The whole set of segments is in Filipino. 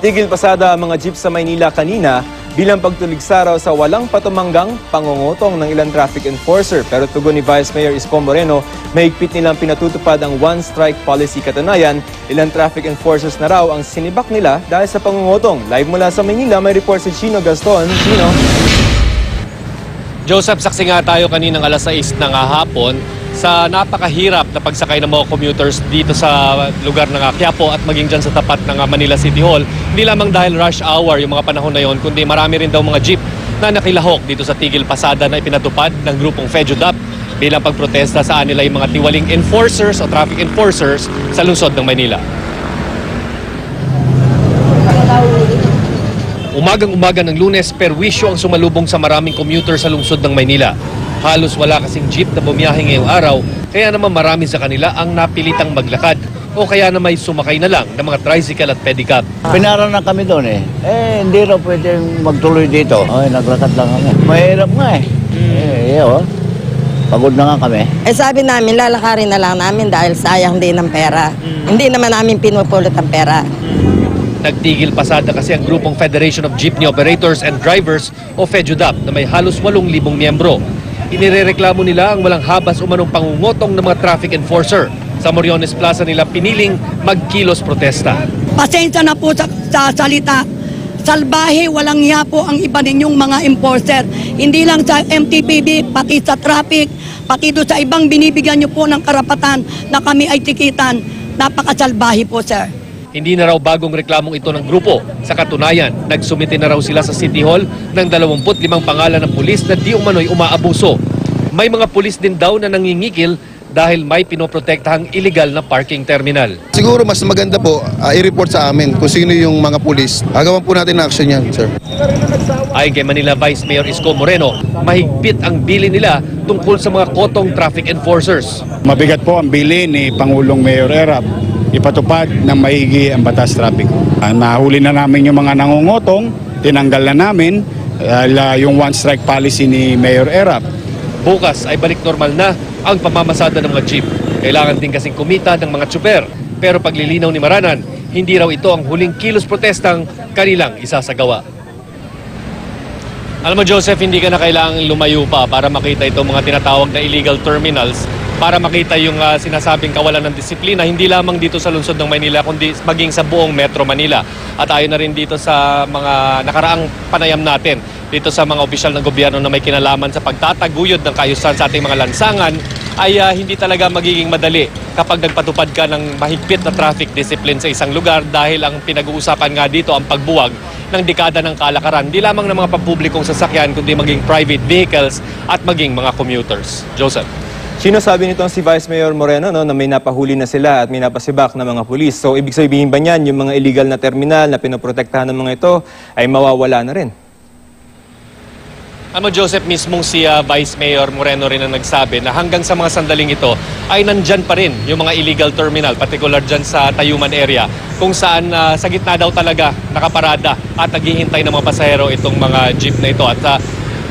Natigil pasada ang mga jeep sa Maynila kanina bilang pagtuligsa raw sa walang patumanggang pangungutong ng ilang traffic enforcer. Pero tugon ni Vice Mayor Isko Moreno, mahigpit nilang pinatutupad ang one-strike policy. Katunayan, ilang traffic enforcers na raw ang sinibak nila dahil sa pangungutong. Live mula sa Maynila, may report si Chino Gaston. Chino? Joseph, saksi nga tayo kaninang alas 6 ng hapon sa napakahirap na pagsakay ng mga commuters dito sa lugar ng Quiapo at maging dyan sa tapat ng Manila City Hall. Hindi lamang dahil rush hour yung mga panahon na yon, kundi marami rin daw mga jeep na nakilahok dito sa tigil pasada na ipinatupad ng grupong FEJUDAP bilang pagprotesta sa kanila yung mga tiwaling enforcers o traffic enforcers sa lungsod ng Manila. Umagang-umaga ng Lunes, perwisyo ang sumalubong sa maraming commuter sa lungsod ng Maynila. Halos wala kasing jeep na bumiyahe ngayong araw, kaya naman marami sa kanila ang napilitang maglakad o kaya na may sumakay na lang ng mga tricycle at pedicab. Pinaran na kami doon hindi raw pwedeng magtuloy dito. Naglakad lang kami. Mahirap nga pagod na nga kami. Sabi namin, lalakarin na lang namin dahil sayang din ng pera. Hindi naman namin pinupulot ang pera. Nagtigil pasada kasi ang grupong Federation of Jeepney Operators and Drivers o FEJUDAP na may halos 8,000 miyembro. Inirereklamo nila ang walang habas umanong pangungutong ng mga traffic enforcer. Sa Moriones Plaza nila piniling magkilos protesta. Pasensya na po sa salita. Salbahe, walang hiya po ang iba ninyong mga enforcer. Hindi lang sa MTPB, pati sa traffic, pati doon sa ibang binibigyan nyo po ng karapatan na kami ay tikitan. Napakasalbahe po, sir. Hindi na raw bagong reklamong ito ng grupo. Sa katunayan, nagsumite na raw sila sa City Hall ng 25 pangalan ng pulis na di umano'y umaabuso. May mga pulis din daw na nangingikil dahil may pinoprotektahang illegal na parking terminal. Siguro mas maganda po i-report sa amin kung sino yung mga pulis. Agawan po natin na action yan, sir. Ayon kay Manila Vice Mayor Isko Moreno, mahigpit ang bili nila tungkol sa mga kotong traffic enforcers. Mabigat po ang bili ni Pangulong Mayor Erap ipatupad ng maigi ang batas traffic. Nahuli na namin yung mga nangungutong, tinanggal na namin yung one-strike policy ni Mayor Erap. Bukas ay balik normal na ang pamamasada ng mga jeep. Kailangan din kasing kumita ng mga tsuper. Pero paglilinaw ni Maranan, hindi raw ito ang huling kilos protestang kanilang isasagawa. Alam mo Joseph, hindi ka na kailangang lumayo pa para makita itong mga tinatawag na illegal terminals, para makita yung sinasabing kawalan ng disiplina, hindi lamang dito sa lungsod ng Maynila, kundi maging sa buong Metro Manila. At ayon na rin dito sa mga nakaraang panayam natin, dito sa mga opisyal ng gobyerno na may kinalaman sa pagtataguyod ng kaayusan sa ating mga lansangan, ay hindi talaga magiging madali kapag nagpatupad ka ng mahigpit na traffic discipline sa isang lugar dahil ang pinag-uusapan nga dito ang pagbuwag ng dekada ng kalakaran, di lamang ng mga pampublikong sasakyan, kundi maging private vehicles at maging mga commuters. Joseph. Sino sabi nitong si Vice Mayor Moreno na may napahuli na sila at may napasibak na mga pulis? So ibig sabihin ba niyan yung mga illegal na terminal na pinoprotektahan ng mga ito ay mawawala na rin? Joseph, mismong si Vice Mayor Moreno rin ang nagsabi na hanggang sa mga sandaling ito ay nandyan pa rin yung mga illegal terminal, particular dyan sa Tayuman area, kung saan sa gitna daw talaga nakaparada at naghihintay ng mga pasahero itong mga jeep na ito. At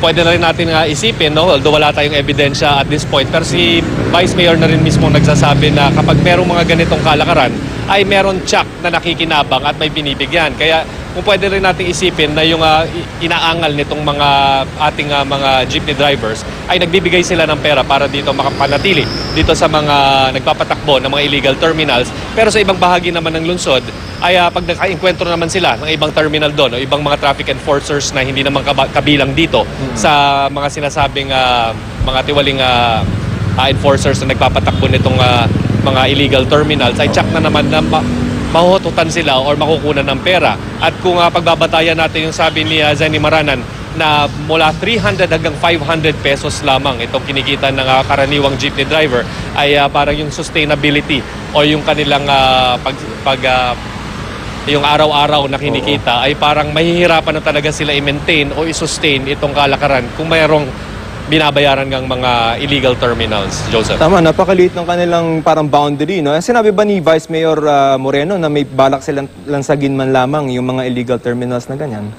pwede na rin natin isipin, although wala tayong ebidensya at this point, pero si Vice Mayor na rin mismo nagsasabi na kapag merong mga ganitong kalakaran, ay meron tsak na nakikinabang at may binibigyan. Kaya kung pwede rin natin isipin na yung inaangal nitong mga ating mga jeepney drivers ay nagbibigay sila ng pera para dito makapanatili dito sa mga nagpapatakbo ng mga illegal terminals. Pero sa ibang bahagi naman ng lungsod ay pag naka-enkwentro naman sila ng ibang terminal doon o ibang mga traffic enforcers na hindi naman kabilang dito sa mga sinasabing mga tiwaling enforcers na nagpapatakbo nitong mga illegal terminals, ay tsak na naman na mahuhututan sila or makukunan ng pera. At kung pagbabatayan natin yung sabi ni Zenny Maranan na mula 300 hanggang 500 pesos lamang itong kinikita ng karaniwang jeepney driver, ay parang yung sustainability o yung kanilang yung araw-araw na kinikita ay parang mahihirapan na talaga sila i-maintain o i-sustain itong kalakaran kung mayroong binabayaran ng mga illegal terminals, Joseph. Tama, napakaliit ng kanilang parang boundary, no? Sinabi ba ni Vice Mayor Moreno na may balak silang lansagin man lamang yung mga illegal terminals na ganyan?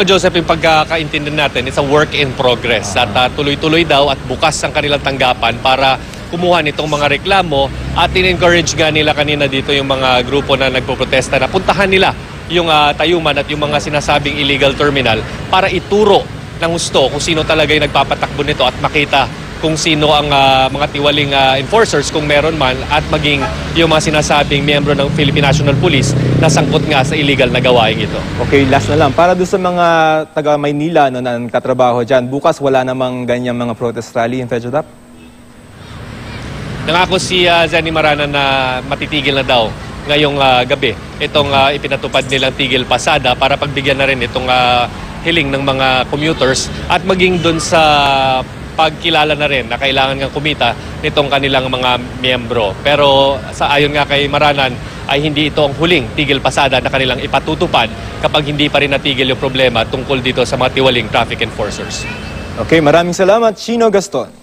Joseph, yung pagkakaintindi natin, it's a work in progress. At tuloy-tuloy daw at bukas ang kanilang tanggapan para kumuha nitong mga reklamo at in-encourage nga nila kanina dito yung mga grupo na nagpoprotesta na puntahan nila yung tayuman at yung mga sinasabing illegal terminal para ituro ng gusto kung sino talaga yung nagpapatakbo nito at makita kung sino ang mga tiwaling enforcers kung meron man at maging yung mga sinasabing miyembro ng Philippine National Police na sangkot nga sa illegal na gawain ito. Okay, last na lang. Para doon sa mga taga Maynila na katrabaho dyan, bukas wala namang ganyang mga protest rally in FEDJADAP? Nangako si Zenny Marana na matitigil na daw ngayong gabi itong ipinatupad nilang tigil pasada para pagbigyan na rin itong hiling ng mga commuters at maging dun sa pagkilala na rin na kailangan ng kumita nitong kanilang mga miyembro. Pero ayon nga kay Maranan ay hindi ito ang huling tigil pasada na kanilang ipatutupad kapag hindi pa rin natigil yung problema tungkol dito sa mga tiwaling traffic enforcers. Okay, maraming salamat, Chino Gaston.